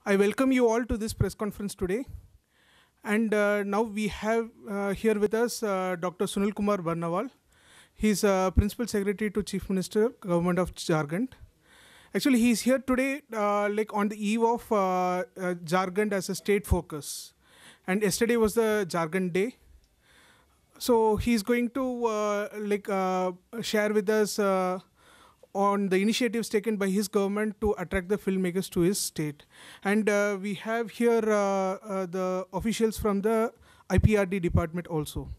I welcome you all to this press conference today. And now we have here with us Dr. Sunil Kumar Barnawal. He's Principal Secretary to Chief Minister, Government of Jharkhand. Actually, he's here today like on the eve of Jharkhand as a state focus. And yesterday was the Jharkhand Day. So he's going to share with us on the initiatives taken by his government to attract the filmmakers to his state. And we have here the officials from the IPRD department also.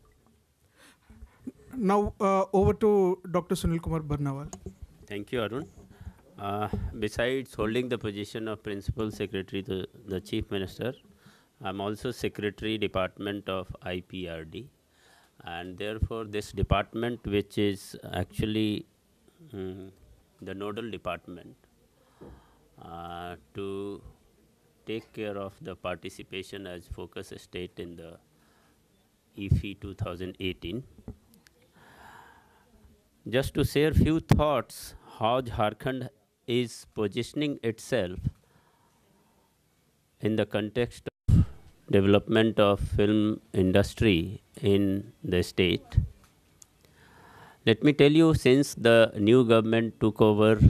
Now over to Dr. Sunil Kumar Barnawal. Thank you, Arun. Besides holding the position of Principal Secretary to the Chief Minister, I'm also Secretary Department of IPRD. And therefore, this department, which is actually the nodal department to take care of the participation as focus state in the IFFI 2018. Just to share few thoughts how Jharkhand is positioning itself in the context of development of film industry in the state. Let me tell you, since the new government took over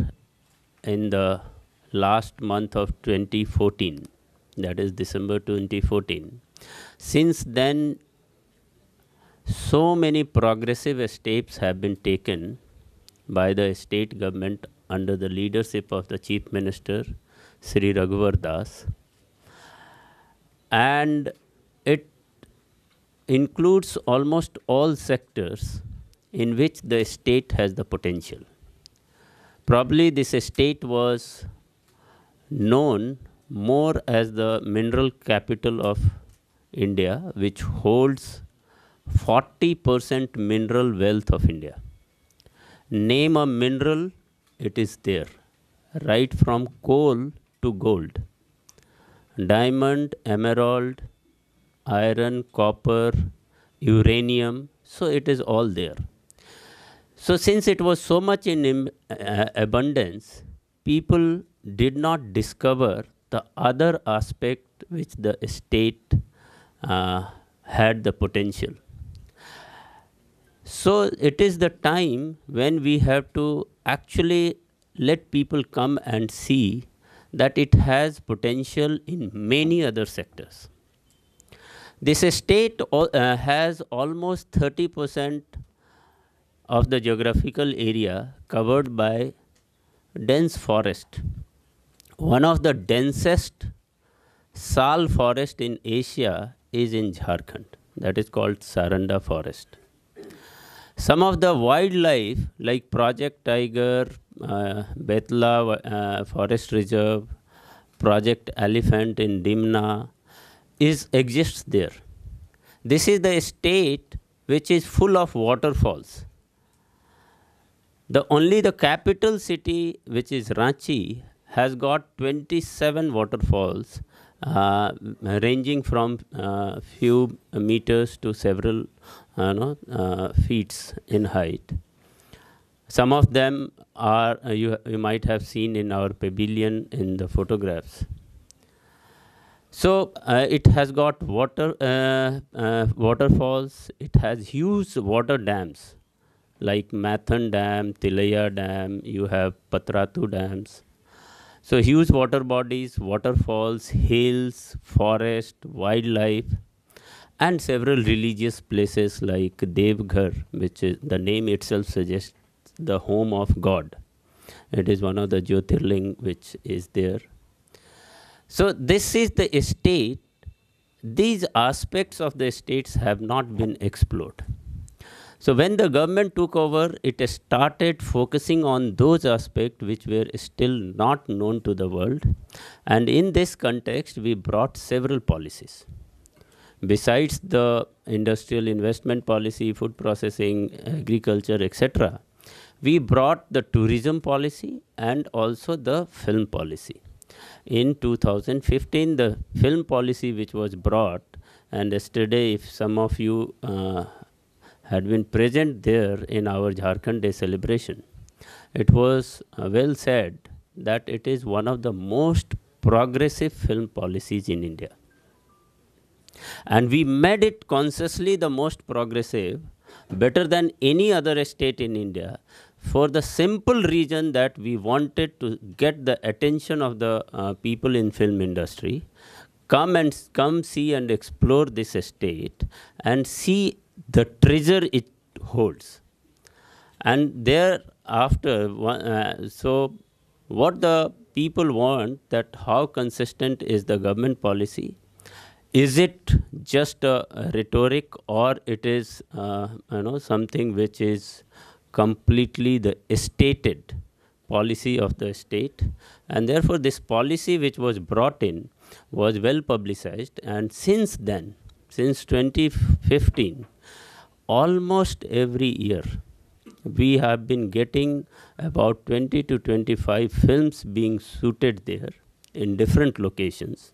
in the last month of 2014, that is December 2014, since then so many progressive steps have been taken by the state government under the leadership of the Chief Minister, Sri Raghuvar Das. And it includes almost all sectors in which the state has the potential. Probably this state was known more as the mineral capital of India, which holds 40% mineral wealth of India. Name a mineral, it is there, right from coal to gold. Diamond, emerald, iron, copper, uranium, so it is all there. So since it was so much in abundance, people did not discover the other aspect which the state had the potential. So it is the time when we have to actually let people come and see that it has potential in many other sectors. This state has almost 30% of the geographical area covered by dense forest. One of the densest sal forest in Asia is in Jharkhand. That is called Saranda forest. Some of the wildlife like Project Tiger, Betla Forest Reserve, Project Elephant in Dimna exists there. This is the state which is full of waterfalls. Only the capital city, which is Ranchi, has got 27 waterfalls ranging from few meters to several feet in height. Some of them are you might have seen in our pavilion in the photographs. So it has got waterfalls. It has huge water dams like Mathan Dam, Tilaya Dam. You have Patratu dams. So huge water bodies, waterfalls, hills, forest, wildlife, and several religious places like Devghar, which is the name itself suggests the home of God. It is one of the Jyotirling which is there. So this is the state. These aspects of the states have not been explored. So when the government took over, it started focusing on those aspects which were still not known to the world. And in this context, we brought several policies. Besides the industrial investment policy, food processing, agriculture, etc., we brought the tourism policy and also the film policy. In 2015, the film policy which was brought, and yesterday if some of you had been present there in our Jharkhand Day celebration, it was well said that it is one of the most progressive film policies in India. And we made it consciously the most progressive, better than any other state in India, for the simple reason that we wanted to get the attention of the people in film industry, come see and explore this state and see the treasure it holds. And thereafter, so what the people want, that how consistent is the government policy? Is it just a rhetoric, or it is something which is completely the stated policy of the state? And therefore this policy which was brought in was well publicized, and since then, since 2015, almost every year we have been getting about 20 to 25 films being shooted there in different locations.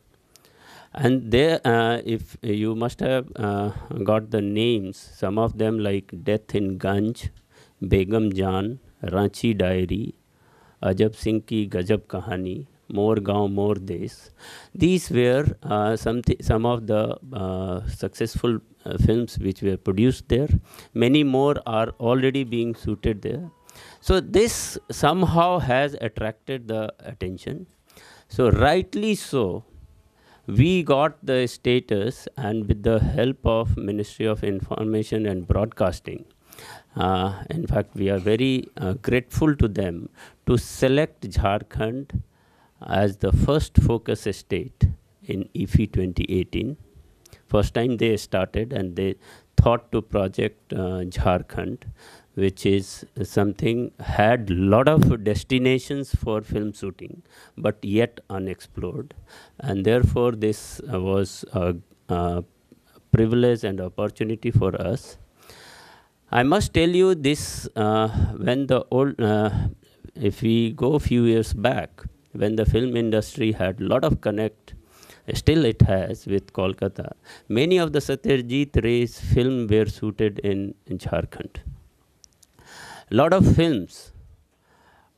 And there, if you must have got the names, some of them like Death in Ganj, Begum Jaan, Ranchi Diary, Ajab Singh Ki Gajab Kahani, More Gaon More Desh. These were some of the successful films which were produced there. Many more are already being shooted there. So this somehow has attracted the attention. So rightly so, we got the status, and with the help of Ministry of Information and Broadcasting, in fact we are very grateful to them to select Jharkhand as the first focus state in IFFI 2018. First time they started, and they thought to project Jharkhand, which is something, had lot of destinations for film shooting, but yet unexplored. And therefore this was a privilege and opportunity for us. I must tell you this, when the old, if we go a few years back, when the film industry had lot of connect, still it has, with Kolkata, many of the Satyajit Ray's film were shooted in Jharkhand. Lot of films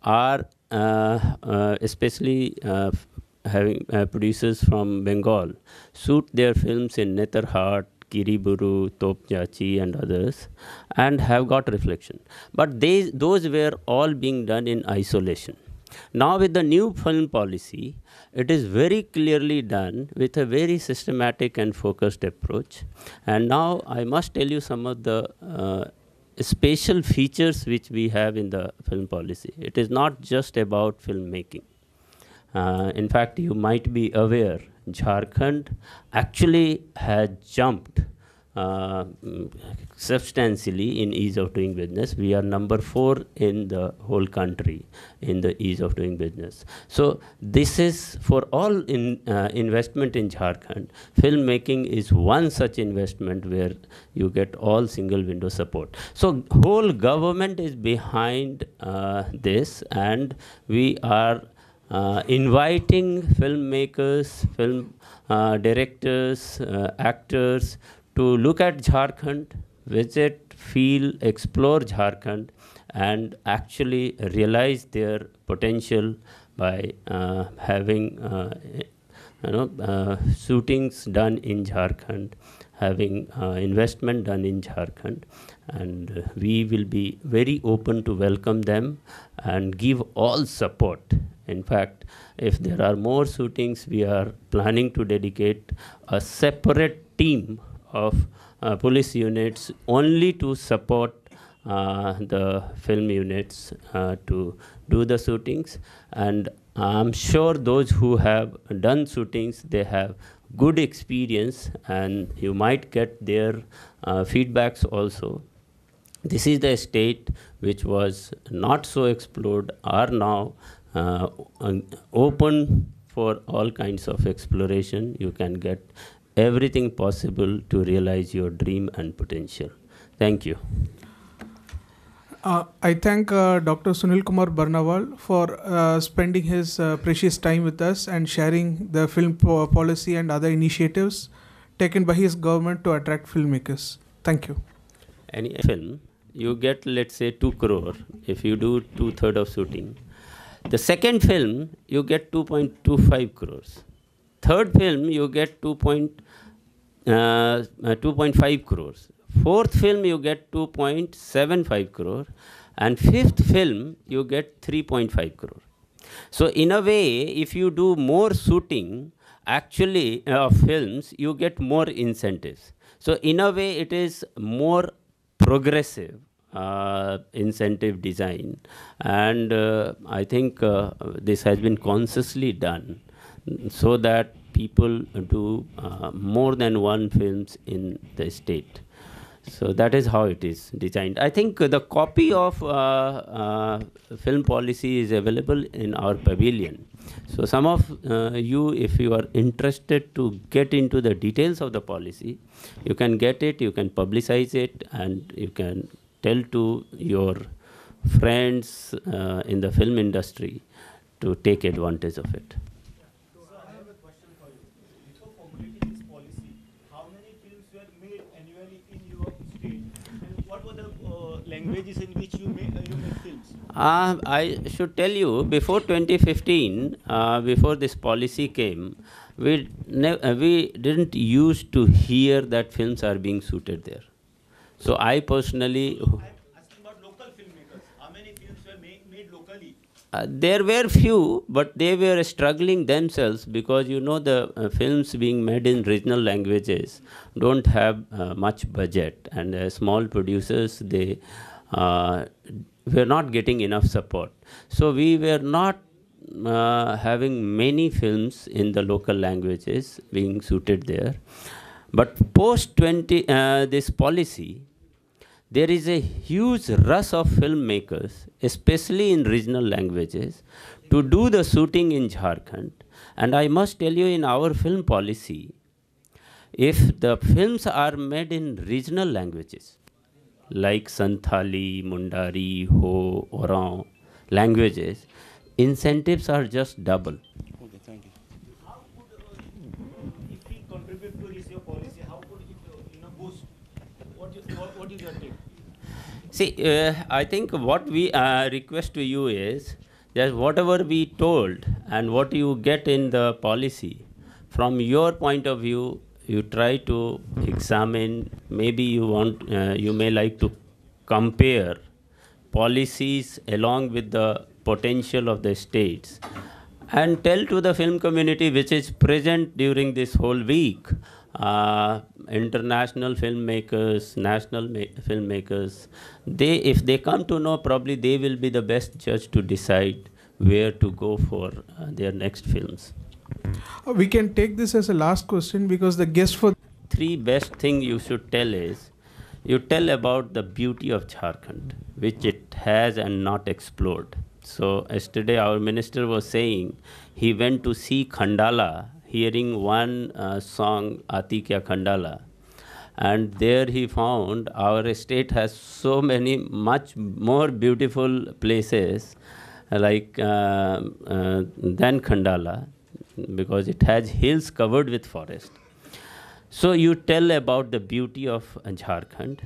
are, especially having producers from Bengal, shoot their films in Netarhat, Kiriburu, Topjachi and others, and have got reflection. But those were all being done in isolation. Now with the new film policy, it is very clearly done with a very systematic and focused approach. And now I must tell you some of the special features which we have in the film policy. It is not just about filmmaking. In fact, you might be aware, Jharkhand actually has jumped substantially in ease of doing business. We are number 4 in the whole country in the ease of doing business. So this is for all investment in Jharkhand. Filmmaking is one such investment where you get all single window support. So whole government is behind this, and we are inviting filmmakers, film directors, actors to look at Jharkhand, visit, feel, explore Jharkhand, and actually realize their potential by having shootings done in Jharkhand, having investment done in Jharkhand. And we will be very open to welcome them and give all support. In fact, if there are more shootings, we are planning to dedicate a separate team of police units only to support the film units to do the shootings. And I'm sure those who have done shootings, they have good experience, and you might get their feedbacks also. This is the state which was not so explored, are now open for all kinds of exploration. You can get everything possible to realize your dream and potential. Thank you. I thank Dr. Sunil Kumar Barnawal for spending his precious time with us and sharing the film policy and other initiatives taken by his government to attract filmmakers. Thank you. Any film, you get, let's say, 2 crore if you do 2/3 of shooting. The second film, you get 2.25 crores. Third film, you get 2.5 crores. Fourth film, you get 2.75 crore. And fifth film, you get 3.5 crore. So in a way, if you do more shooting, actually of films, you get more incentives. So in a way, it is more progressive incentive design, and I think this has been consciously done so that people do more than one films in the state. So that is how it is designed. I think the copy of film policy is available in our pavilion. So some of you, if you are interested to get into the details of the policy, you can get it, you can publicize it, and you can tell to your friends in the film industry to take advantage of it. Languages in which you make films? I should tell you, before 2015, before this policy came, we didn't used to hear that films are being shooted there. So I personally... I'm asking about local filmmakers. How many films were made locally? There were few, but they were struggling themselves because, you know, the films being made in regional languages don't have much budget, and small producers, they were not getting enough support. So we were not having many films in the local languages being shooted there. But post this policy, there is a huge rush of filmmakers, especially in regional languages, to do the shooting in Jharkhand. And I must tell you, in our film policy, if the films are made in regional languages, like Santhali, Mundari, Ho, Oraon languages, incentives are just double. Okay, thank you. How could, if we contribute to this your policy, how could it boost? What is your take? See, I think what we request to you is that whatever we told and what you get in the policy, from your point of view, you try to examine. Maybe you want, you may like to compare policies along with the potential of the states, and tell to the film community which is present during this whole week, international filmmakers, national filmmakers, if they come to know, probably they will be the best judge to decide where to go for their next films. We can take this as a last question because the guest for... Three best thing you should tell is, you tell about the beauty of Jharkhand, which it has and not explored. So yesterday our minister was saying he went to see Khandala, hearing one song, Aati Kya Khandala, and there he found our state has so many much more beautiful places like than Khandala, because it has hills covered with forest. So you tell about the beauty of Jharkhand.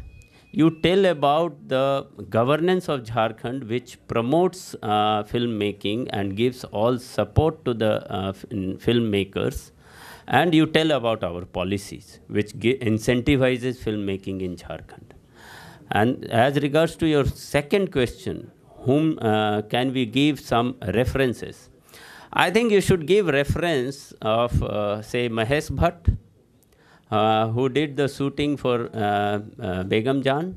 You tell about the governance of Jharkhand, which promotes filmmaking and gives all support to the filmmakers. And you tell about our policies, which incentivizes filmmaking in Jharkhand. And as regards to your second question, whom can we give some references? I think you should give reference of, say, Mahesh Bhatt, who did the shooting for Begum Jaan.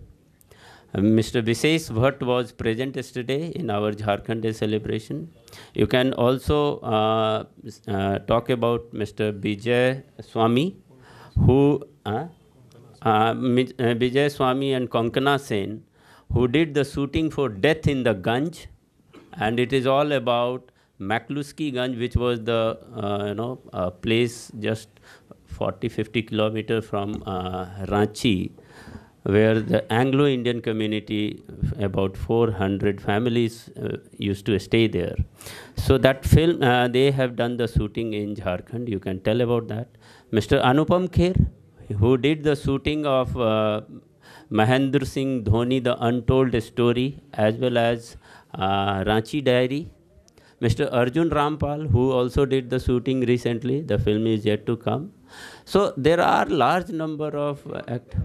Mr. Vishesh Bhatt was present yesterday in our Jharkhand Day celebration. You can also talk about Mr. Bijay Swami, who Bijay Swami and Konkana Sen, who did the shooting for Death in the Ganj, and it is all about Makluski Ganj, which was the place just 40-50 kilometers from Ranchi, where the Anglo-Indian community, about 400 families used to stay there. So that film, they have done the shooting in Jharkhand. You can tell about that. Mr. Anupam Kher, who did the shooting of Mahendra Singh Dhoni, The Untold Story, as well as Ranchi Diary. Mr. Arjun Rampal, who also did the shooting recently. The film is yet to come. So there are large number of actors.